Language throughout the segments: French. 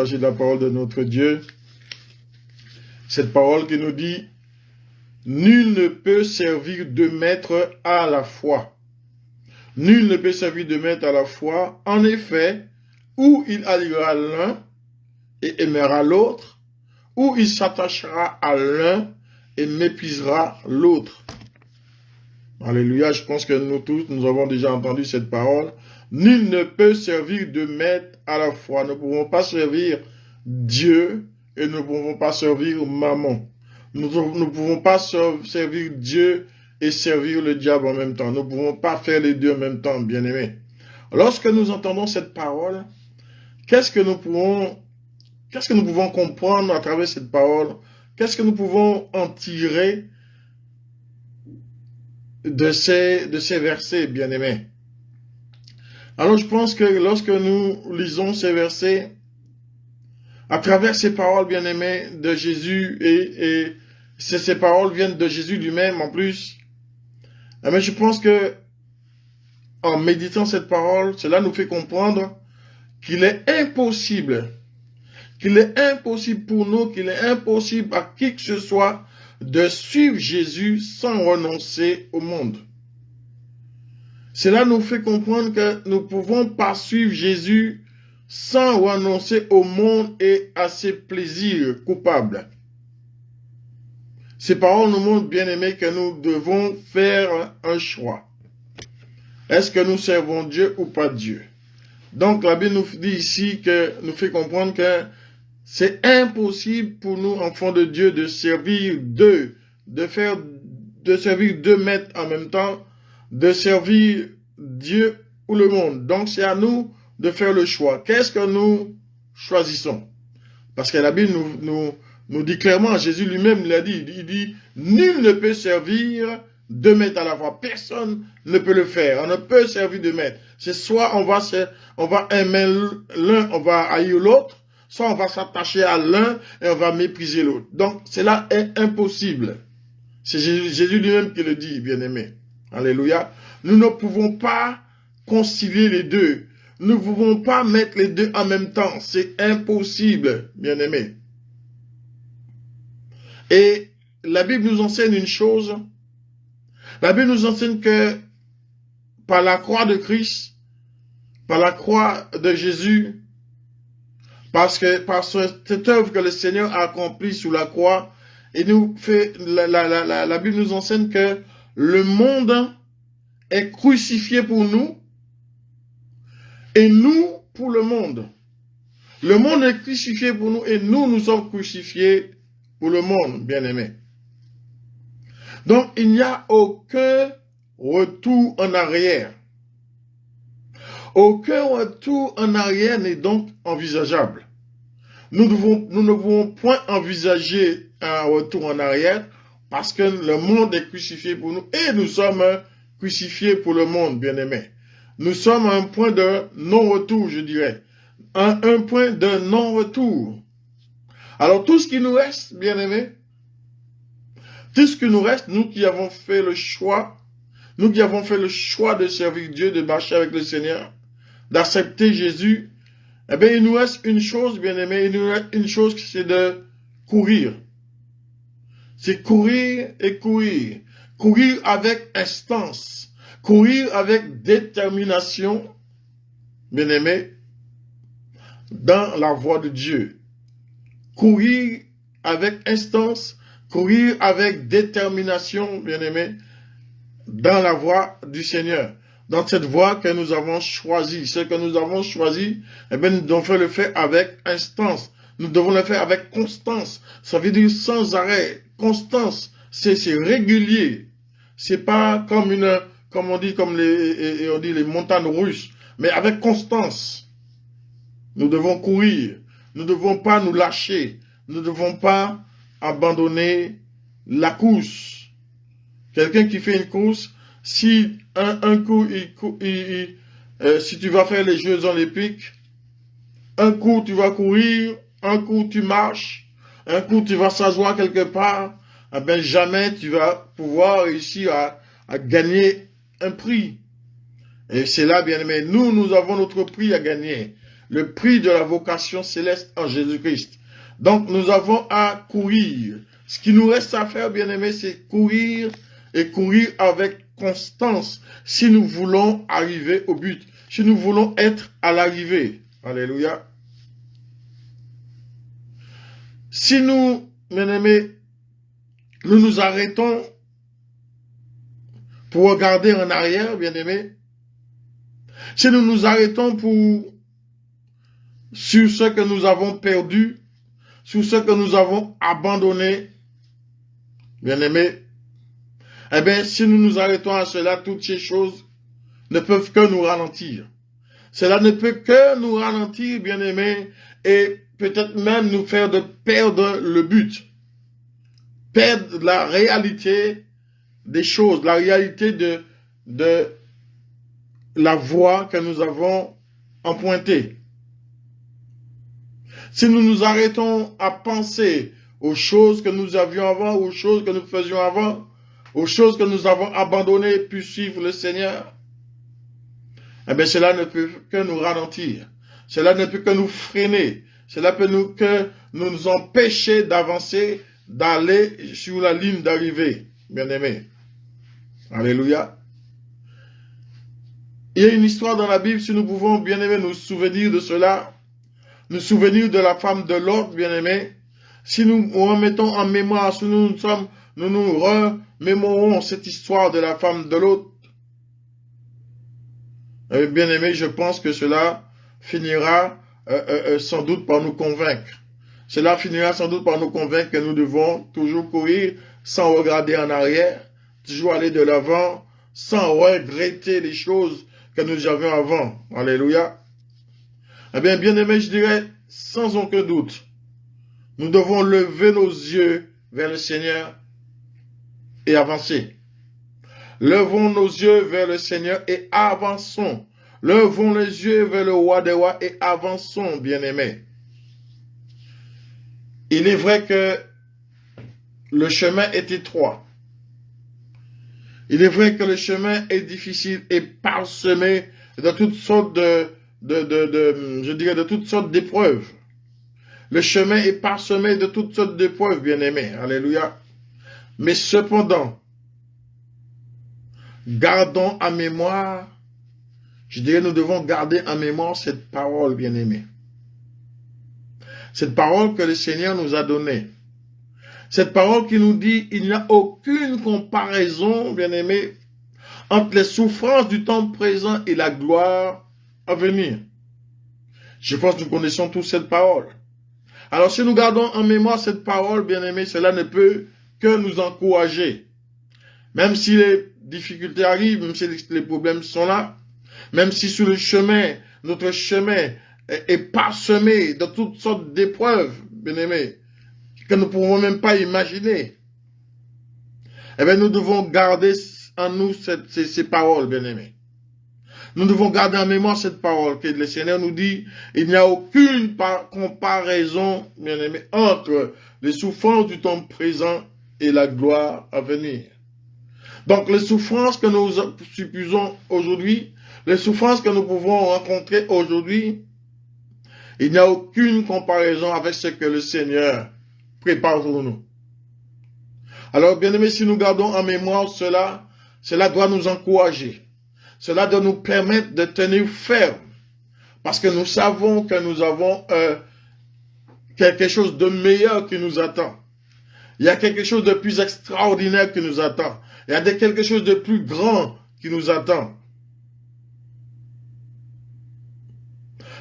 partager la parole de notre Dieu. Cette parole qui nous dit « Nul ne peut servir deux maîtres à la fois. Nul ne peut servir deux maîtres à la fois. En effet, ou il alliera l'un et aimera l'autre, ou il s'attachera à l'un et méprisera l'autre. » Alléluia, je pense que nous tous, nous avons déjà entendu cette parole. Nul ne peut servir deux maîtres à la fois. Nous ne pouvons pas servir Dieu et nous ne pouvons pas servir Mammon. Nous ne pouvons pas servir Dieu et servir le diable en même temps. Nous ne pouvons pas faire les deux en même temps, bien-aimés. Lorsque nous entendons cette parole, qu'est-ce que nous pouvons comprendre à travers cette parole? Qu'est-ce que nous pouvons en tirer de ces versets, bien-aimés? Alors, je pense que lorsque nous lisons ces versets, à travers ces paroles, bien-aimés, de Jésus, et ces paroles viennent de Jésus lui-même en plus, mais je pense que en méditant cette parole, cela nous fait comprendre qu'il est impossible pour nous, qu'il est impossible à qui que ce soit de suivre Jésus sans renoncer au monde. Cela nous fait comprendre que nous ne pouvons pas suivre Jésus sans renoncer au monde et à ses plaisirs coupables. Ces paroles nous montrent, bien aimés, que nous devons faire un choix. Est-ce que nous servons Dieu ou pas Dieu? Donc la Bible nous dit ici, nous fait comprendre que c'est impossible pour nous, enfants de Dieu, de servir deux, de servir deux maîtres en même temps, de servir Dieu ou le monde. Donc c'est à nous de faire le choix. Qu'est-ce que nous choisissons? Parce que la Bible nous dit clairement, Jésus lui-même l'a dit, il dit, nul ne peut servir deux maîtres à la fois. Personne ne peut le faire. On ne peut servir deux maîtres. C'est soit on va aimer l'un, on va haïr l'autre, soit on va s'attacher à l'un et on va mépriser l'autre. Donc cela est impossible. C'est Jésus lui-même qui le dit, bien-aimé. Alléluia. Nous ne pouvons pas concilier les deux. Nous ne pouvons pas mettre les deux en même temps. C'est impossible, bien-aimé. Et la Bible nous enseigne une chose. La Bible nous enseigne que par la croix de Christ, par la croix de Jésus, par cette œuvre que le Seigneur a accomplie sous la croix, et la Bible nous enseigne que le monde est crucifié pour nous, et nous pour le monde. Le monde est crucifié pour nous, et nous sommes crucifiés pour le monde, bien-aimés. Donc, il n'y a aucun retour en arrière. Aucun retour en arrière n'est donc envisageable. Nous ne pouvons point envisager un retour en arrière parce que le monde est crucifié pour nous et nous sommes crucifiés pour le monde, bien-aimés. Nous sommes à un point de non-retour, je dirais. Un point de non-retour. Alors, tout ce qui nous reste, bien-aimés, tout ce qui nous reste, nous qui avons fait le choix de servir Dieu, de marcher avec le Seigneur, d'accepter Jésus, eh bien, il nous reste une chose, bien-aimés, il nous reste une chose, c'est de courir. C'est courir et courir. Courir avec instance. Courir avec détermination, bien-aimés, dans la voie de Dieu. Courir avec instance, courir avec détermination, bien-aimés, dans la voie du Seigneur. Dans cette voie que nous avons choisie. Ce que nous avons choisi, eh bien, nous devons le faire avec instance. Nous devons le faire avec constance. Ça veut dire sans arrêt. Constance, c'est régulier. C'est pas comme on dit les montagnes russes, mais avec constance. Nous devons courir. Nous ne devons pas nous lâcher. Nous ne devons pas abandonner la course. Quelqu'un qui fait une course, si si tu vas faire les Jeux Olympiques, un coup tu vas courir, un coup tu marches, un coup tu vas s'asseoir quelque part, eh bien jamais tu vas pouvoir réussir à gagner un prix. Et c'est là, bien aimé, nous avons notre prix à gagner. le prix de la vocation céleste en Jésus-Christ. Donc nous avons à courir. Ce qui nous reste à faire, bien-aimés, c'est courir et courir avec constance si nous voulons arriver au but, si nous voulons être à l'arrivée. Alléluia. Si nous, bien-aimés, nous nous arrêtons pour regarder en arrière, bien-aimés, si nous nous arrêtons sur ce que nous avons perdu, sur ce que nous avons abandonné, bien-aimés, eh bien, si nous nous arrêtons à cela, toutes ces choses ne peuvent que nous ralentir. Cela ne peut que nous ralentir, bien-aimés, et peut-être même nous faire de perdre le but, perdre la réalité des choses, la réalité de la voie que nous avons empruntée. Si nous nous arrêtons à penser aux choses que nous avions avant, aux choses que nous faisions avant, aux choses que nous avons abandonnées puis suivre le Seigneur, eh bien cela ne peut que nous ralentir. Cela ne peut que nous freiner. Cela peut nous empêcher d'avancer, d'aller sur la ligne d'arrivée, bien-aimés. Alléluia. Il y a une histoire dans la Bible, si nous pouvons, bien-aimés, nous souvenir de cela, nous souvenir de la femme de Lot, bien-aimés, si nous remettons en mémoire, si nous nous remémorons cette histoire de la femme de Lot, bien-aimés, je pense que cela finira sans doute par nous convaincre. Cela finira sans doute par nous convaincre que nous devons toujours courir sans regarder en arrière, toujours aller de l'avant, sans regretter les choses que nous avions avant. Alléluia. Eh bien, bien-aimés, je dirais, sans aucun doute, nous devons lever nos yeux vers le Seigneur et avancer. Levons nos yeux vers le Seigneur et avançons. Levons les yeux vers le roi des rois et avançons, bien-aimés. Il est vrai que le chemin est étroit. Il est vrai que le chemin est difficile et parsemé de toutes sortes de toutes sortes d'épreuves. Le chemin est parsemé de toutes sortes d'épreuves, bien-aimés. Alléluia. Mais cependant, gardons en mémoire, je dirais, nous devons garder en mémoire cette parole, bien-aimés. Cette parole que le Seigneur nous a donnée. Cette parole qui nous dit, il n'y a aucune comparaison, bien-aimés, entre les souffrances du temps présent et la gloire à venir. Je pense que nous connaissons tous cette parole. Alors, si nous gardons en mémoire cette parole, bien-aimés, cela ne peut que nous encourager. Même si les difficultés arrivent, même si les problèmes sont là, même si sur le chemin, notre chemin est parsemé de toutes sortes d'épreuves, bien-aimés, que nous ne pouvons même pas imaginer, eh bien, nous devons garder en nous ces paroles, bien-aimés. Nous devons garder en mémoire cette parole que le Seigneur nous dit, il n'y a aucune comparaison, bien-aimés, entre les souffrances du temps présent et la gloire à venir. Donc, les souffrances que nous subissons aujourd'hui, les souffrances que nous pouvons rencontrer aujourd'hui, il n'y a aucune comparaison avec ce que le Seigneur prépare pour nous. Alors, bien aimés, si nous gardons en mémoire cela, cela doit nous encourager. Cela doit nous permettre de tenir ferme. Parce que nous savons que nous avons quelque chose de meilleur qui nous attend. Il y a quelque chose de plus extraordinaire qui nous attend. Il y a quelque chose de plus grand qui nous attend.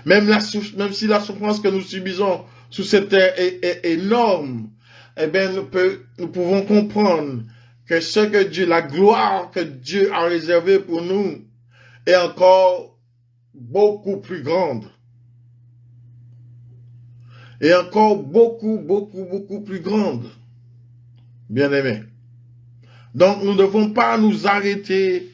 Même si la souffrance que nous subissons sous cette terre est énorme, eh bien, nous pouvons comprendre que ce que Dieu, la gloire que Dieu a réservée pour nous est encore beaucoup plus grande. Et encore beaucoup plus grande. Bien-aimés. Donc, nous ne devons pas nous arrêter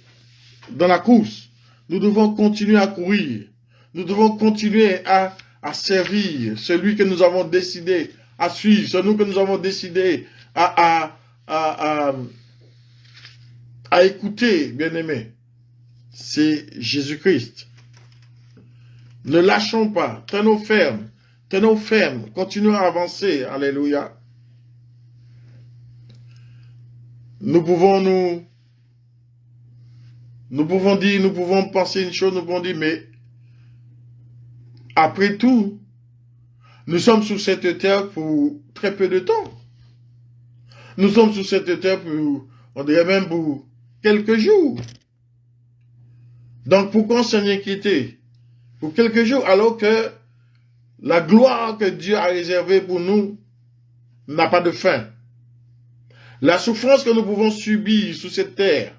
dans la course. Nous devons continuer à courir. Nous devons continuer à servir celui que nous avons décidé à suivre, celui que nous avons décidé à écouter, bien-aimés. C'est Jésus-Christ. Ne lâchons pas. Tenons ferme. Tenons ferme. Continuons à avancer. Alléluia. Nous pouvons dire, nous pouvons penser une chose, nous pouvons dire, mais après tout, nous sommes sur cette terre pour très peu de temps. Nous sommes sur cette terre pour, on dirait même pour quelques jours. Donc pourquoi s'en inquiéter? Pour quelques jours, alors que la gloire que Dieu a réservée pour nous n'a pas de fin. La souffrance que nous pouvons subir sur cette terre,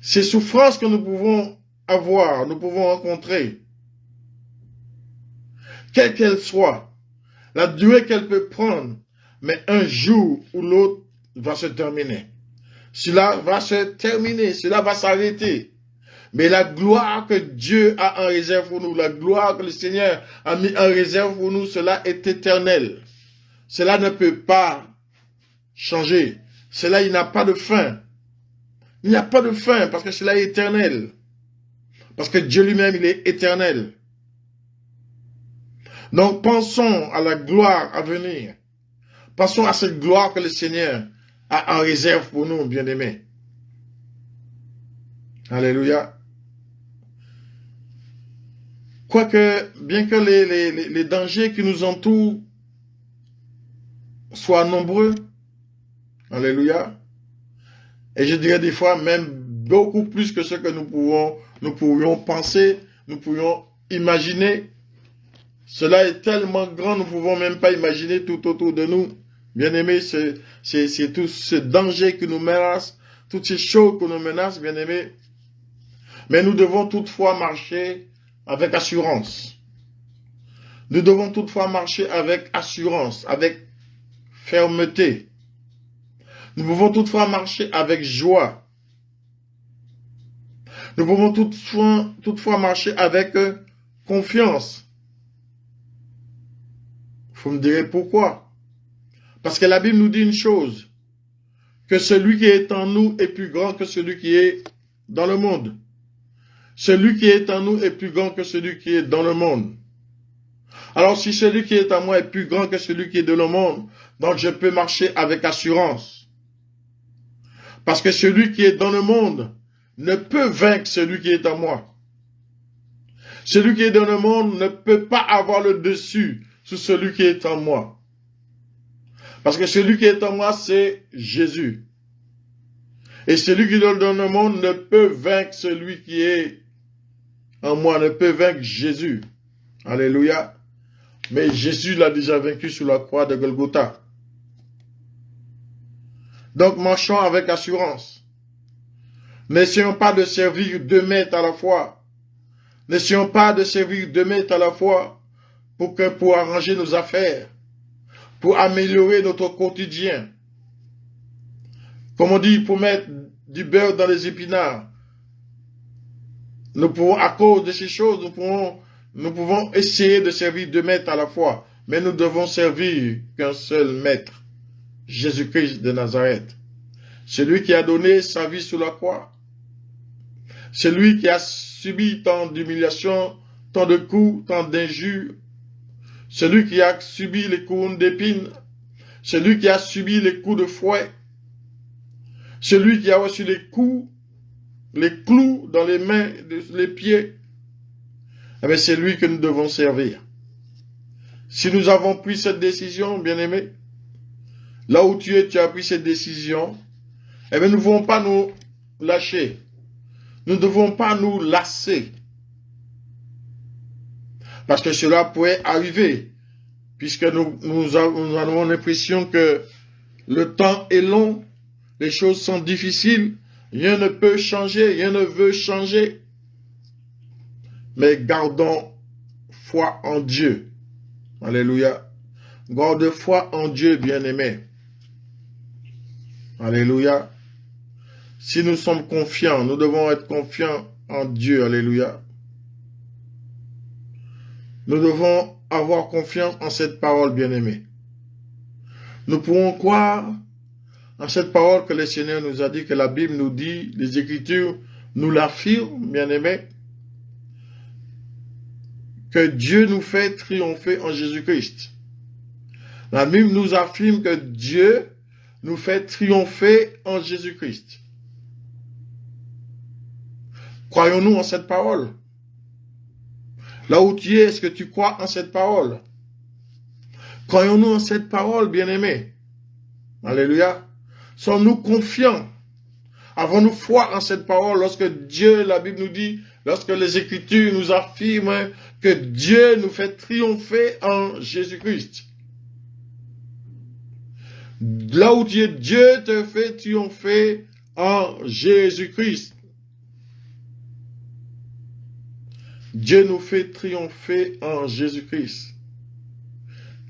ces souffrances que nous pouvons avoir, nous pouvons rencontrer, quelle qu'elle soit, la durée qu'elle peut prendre, mais un jour ou l'autre va se terminer. Cela va se terminer, cela va s'arrêter. Mais la gloire que Dieu a en réserve pour nous, la gloire que le Seigneur a mis en réserve pour nous, cela est éternel. Cela ne peut pas changer. Cela, il n'a pas de fin. Il n'y a pas de fin parce que cela est éternel. Parce que Dieu lui-même, il est éternel. Donc, pensons à la gloire à venir. Pensons à cette gloire que le Seigneur a en réserve pour nous, bien-aimés. Alléluia. Quoique, bien que les dangers qui nous entourent soient nombreux, alléluia, et je dirais des fois même beaucoup plus que ce que nous pourrions penser, nous pourrions imaginer. Cela est tellement grand, nous ne pouvons même pas imaginer tout autour de nous. Bien-aimés, c'est tout ce danger qui nous menace, toutes ces choses qui nous menacent, bien-aimés. Mais nous devons toutefois marcher avec assurance. Nous devons toutefois marcher avec assurance, avec fermeté. Nous pouvons toutefois marcher avec joie. Nous pouvons toutefois marcher avec confiance. Vous me direz pourquoi? Parce que la Bible nous dit une chose, que celui qui est en nous est plus grand que celui qui est dans le monde. Celui qui est en nous est plus grand que celui qui est dans le monde. Alors si celui qui est en moi est plus grand que celui qui est dans le monde, donc je peux marcher avec assurance. Parce que celui qui est dans le monde ne peut vaincre celui qui est en moi. Celui qui est dans le monde ne peut pas avoir le dessus sur celui qui est en moi. Parce que celui qui est en moi, c'est Jésus. Et celui qui est dans le monde ne peut vaincre celui qui est en moi, ne peut vaincre Jésus. Alléluia. Mais Jésus l'a déjà vaincu sur la croix de Golgotha. Donc marchons avec assurance. N'essayons pas de servir 2 maîtres à la fois. N'essayons pas de servir 2 maîtres à la fois pour arranger nos affaires, pour améliorer notre quotidien. Comme on dit, pour mettre du beurre dans les épinards. Nous pouvons, à cause de ces choses, nous pouvons essayer de servir 2 maîtres à la fois. Mais nous devons servir qu'un seul maître, Jésus-Christ de Nazareth. Celui qui a donné sa vie sur la croix. Celui qui a subi tant d'humiliations, tant de coups, tant d'injures. Celui qui a subi les couronnes d'épines. Celui qui a subi les coups de fouet. Celui qui a reçu les coups, les clous dans les mains, les pieds. Eh c'est lui que nous devons servir. Si nous avons pris cette décision, bien-aimés, là où tu es, tu as pris cette décision, eh bien, nous ne devons pas nous lâcher. Nous ne devons pas nous lasser. Parce que cela pourrait arriver. Puisque nous avons l'impression que le temps est long, les choses sont difficiles, rien ne peut changer, rien ne veut changer. Mais gardons foi en Dieu. Alléluia. Garde foi en Dieu, bien-aimé. Alléluia. Si nous sommes confiants, nous devons être confiants en Dieu. Alléluia. Nous devons avoir confiance en cette parole, bien-aimée. Nous pouvons croire en cette parole que le Seigneur nous a dit, que la Bible nous dit, les Écritures nous l'affirme, bien-aimés, que Dieu nous fait triompher en Jésus-Christ. La Bible nous affirme que Dieu nous fait triompher en Jésus-Christ. Croyons-nous en cette parole? Là où tu es, est-ce que tu crois en cette parole? Croyons-nous en cette parole, bien-aimés? Alléluia. Sommes-nous confiants? Avons-nous foi en cette parole lorsque Dieu, la Bible nous dit, lorsque les Écritures nous affirment que Dieu nous fait triompher en Jésus-Christ? Là où tu es, Dieu te fait triompher en Jésus-Christ. Dieu nous fait triompher en Jésus-Christ.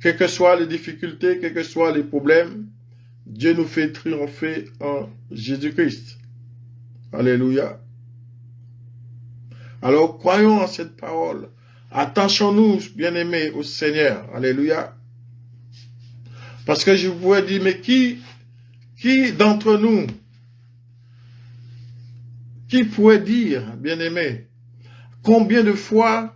Quelles que soient les difficultés, quels que soient les problèmes, Dieu nous fait triompher en Jésus-Christ. Alléluia. Alors, croyons en cette parole. Attachons-nous, bien-aimés, au Seigneur. Alléluia. Parce que je pourrais dire, mais qui d'entre nous, qui pourrait dire, bien-aimés, combien de fois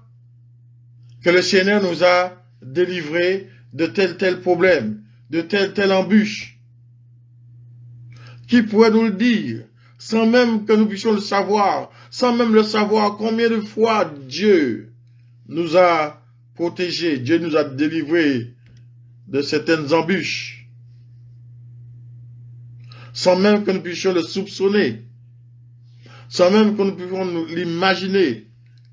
que le Seigneur nous a délivrés de tel problème, de telle embûche? Qui pourrait nous le dire, sans même que nous puissions le savoir, sans même le savoir, combien de fois Dieu nous a protégés, Dieu nous a délivrés de certaines embûches, sans même que nous puissions le soupçonner, sans même que nous puissions l'imaginer.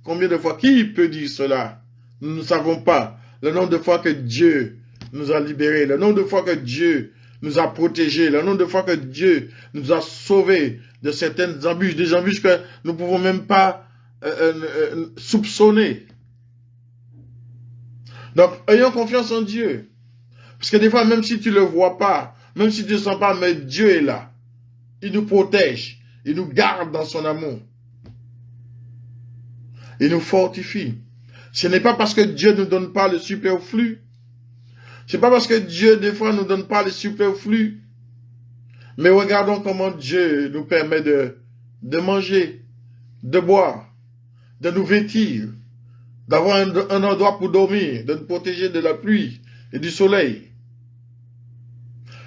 Combien de fois, qui peut dire cela? Nous ne savons pas le nombre de fois que Dieu nous a libérés, le nombre de fois que Dieu nous a protégés, le nombre de fois que Dieu nous a sauvés de certaines embûches, des embûches que nous ne pouvons même pas soupçonner. Donc, ayons confiance en Dieu. Parce que des fois, même si tu ne le vois pas, même si tu ne sens pas, mais Dieu est là. Il nous protège, il nous garde dans son amour. Il nous fortifie. Ce n'est pas parce que Dieu ne nous donne pas le superflu. Ce n'est pas parce que Dieu, des fois, ne nous donne pas le superflu. Mais regardons comment Dieu nous permet de manger, de boire, de nous vêtir, d'avoir un endroit pour dormir, de nous protéger de la pluie et du soleil.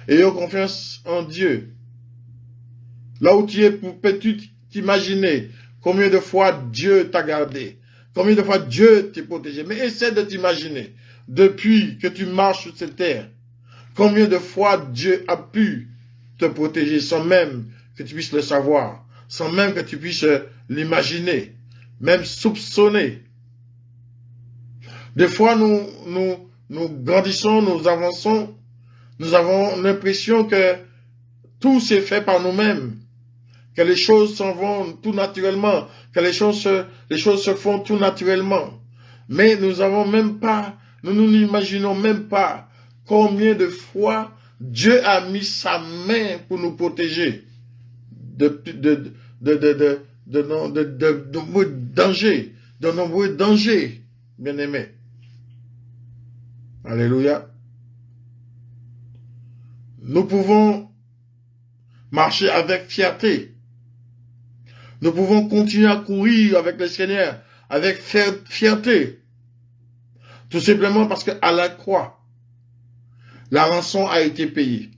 Ayons confiance en Dieu. Là où tu es, peux-tu t'imaginer combien de fois Dieu t'a gardé, combien de fois Dieu t'a protégé. Mais essaie de t'imaginer, depuis que tu marches sur cette terre, combien de fois Dieu a pu te protéger sans même que tu puisses le savoir, sans même que tu puisses l'imaginer, même soupçonner. Des fois, nous grandissons, nous avançons, nous avons l'impression que tout s'est fait par nous-mêmes, que les choses s'en vont tout naturellement, que les choses se font tout naturellement. Mais nous avons même pas, nous n'imaginons même pas combien de fois Dieu a mis sa main pour nous protéger de nombreux dangers, bien-aimés. Alléluia. Nous pouvons marcher avec fierté. Nous pouvons continuer à courir avec le Seigneur, avec fierté. Tout simplement parce qu'à la croix, la rançon a été payée.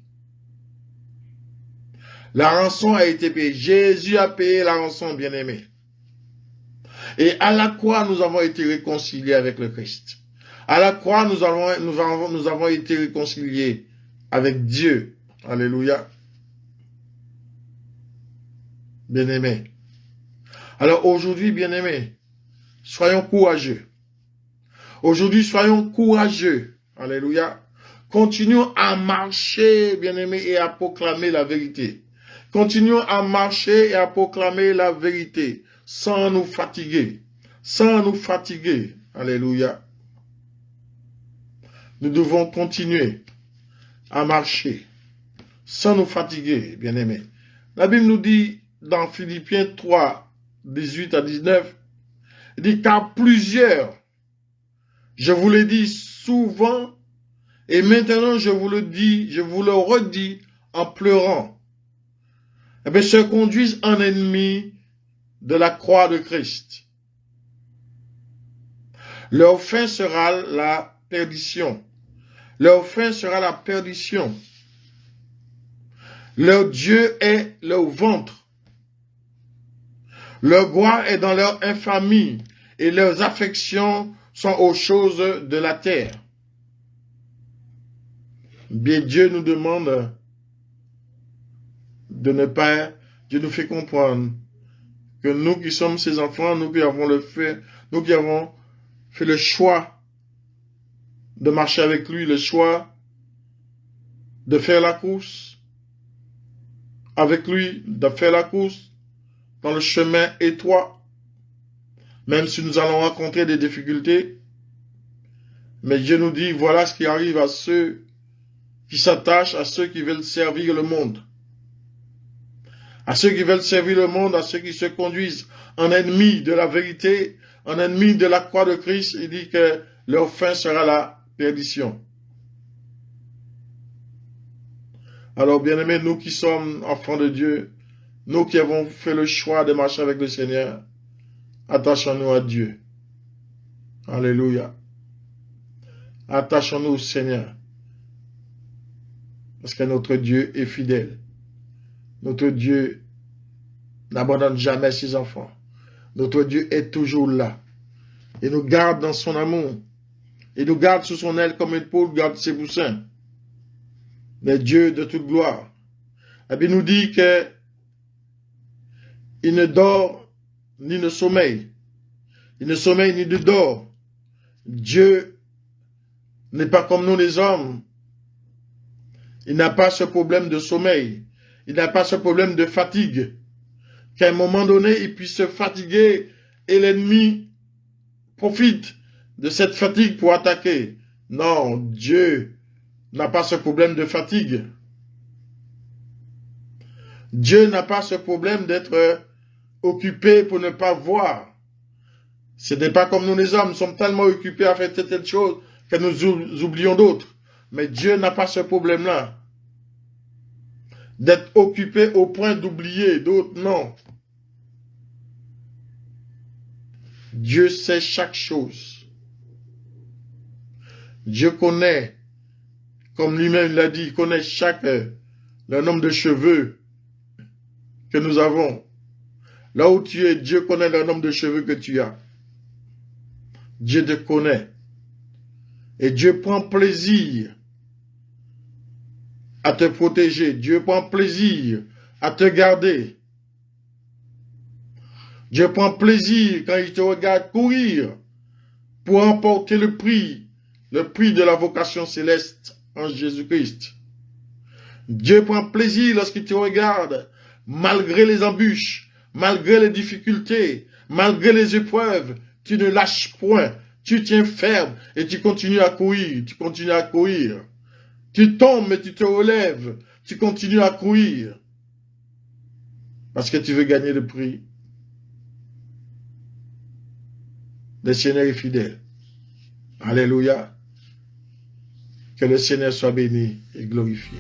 La rançon a été payée. Jésus a payé la rançon, bien-aimé. Et à la croix, nous avons été réconciliés avec le Christ. À la croix, nous avons été réconciliés avec Dieu. Alléluia. Bien-aimés. Alors aujourd'hui, bien-aimés, soyons courageux. Aujourd'hui, soyons courageux. Alléluia. Continuons à marcher, bien-aimés, et à proclamer la vérité. Continuons à marcher et à proclamer la vérité sans nous fatiguer. Sans nous fatiguer. Alléluia. Nous devons continuer à marcher sans nous fatiguer, bien-aimés. La Bible nous dit dans Philippiens 3, 18 à 19, il dit, car plusieurs, je vous l'ai dit souvent, et maintenant je vous le dis, je vous le redis en pleurant, eh bien, se conduisent en ennemis de la croix de Christ. Leur fin sera la perdition. Leur fin sera la perdition. Leur Dieu est leur ventre. Leur gloire est dans leur infamie et leurs affections sont aux choses de la terre. Bien, Dieu nous demande de ne pas, Dieu nous fait comprendre que nous qui sommes ses enfants, nous qui avons fait le choix de marcher avec lui, le choix de faire la course avec lui, de faire la course dans le chemin étroit, même si nous allons rencontrer des difficultés. Mais Dieu nous dit, voilà ce qui arrive à ceux qui s'attachent, à ceux qui veulent servir le monde. À ceux qui veulent servir le monde, à ceux qui se conduisent en ennemis de la vérité, en ennemis de la croix de Christ, il dit que leur fin sera la perdition. Alors, bien-aimés, nous qui sommes enfants de Dieu, nous qui avons fait le choix de marcher avec le Seigneur, attachons-nous à Dieu. Alléluia. Attachons-nous au Seigneur. Parce que notre Dieu est fidèle. Notre Dieu n'abandonne jamais ses enfants. Notre Dieu est toujours là. Il nous garde dans son amour. Il nous garde sous son aile comme une poule garde ses poussins. Le Dieu de toute gloire. Et bien, il nous dit que il ne dort ni ne sommeille. Il ne sommeille ni ne dort. Dieu n'est pas comme nous les hommes. Il n'a pas ce problème de sommeil. Il n'a pas ce problème de fatigue. Qu'à un moment donné, il puisse se fatiguer et l'ennemi profite de cette fatigue pour attaquer. Non, Dieu n'a pas ce problème de fatigue. Dieu n'a pas ce problème d'être occupé pour ne pas voir. Ce n'est pas comme nous les hommes, nous sommes tellement occupés à faire telle chose que nous oublions d'autres. Mais Dieu n'a pas ce problème-là. D'être occupé au point d'oublier d'autres, non. Dieu sait chaque chose. Dieu connaît, comme lui-même l'a dit, il connaît le nombre de cheveux que nous avons. Là où tu es, Dieu connaît le nombre de cheveux que tu as. Dieu te connaît. Et Dieu prend plaisir à te protéger. Dieu prend plaisir à te garder. Dieu prend plaisir quand il te regarde courir pour emporter le prix de la vocation céleste en Jésus-Christ. Dieu prend plaisir lorsqu'il te regarde, malgré les embûches, malgré les difficultés, malgré les épreuves, tu ne lâches point, tu tiens ferme et tu continues à courir, tu continues à courir. Tu tombes mais tu te relèves, tu continues à courir parce que tu veux gagner le prix. Le Seigneur est fidèle. Alléluia. Que le Seigneur soit béni et glorifié.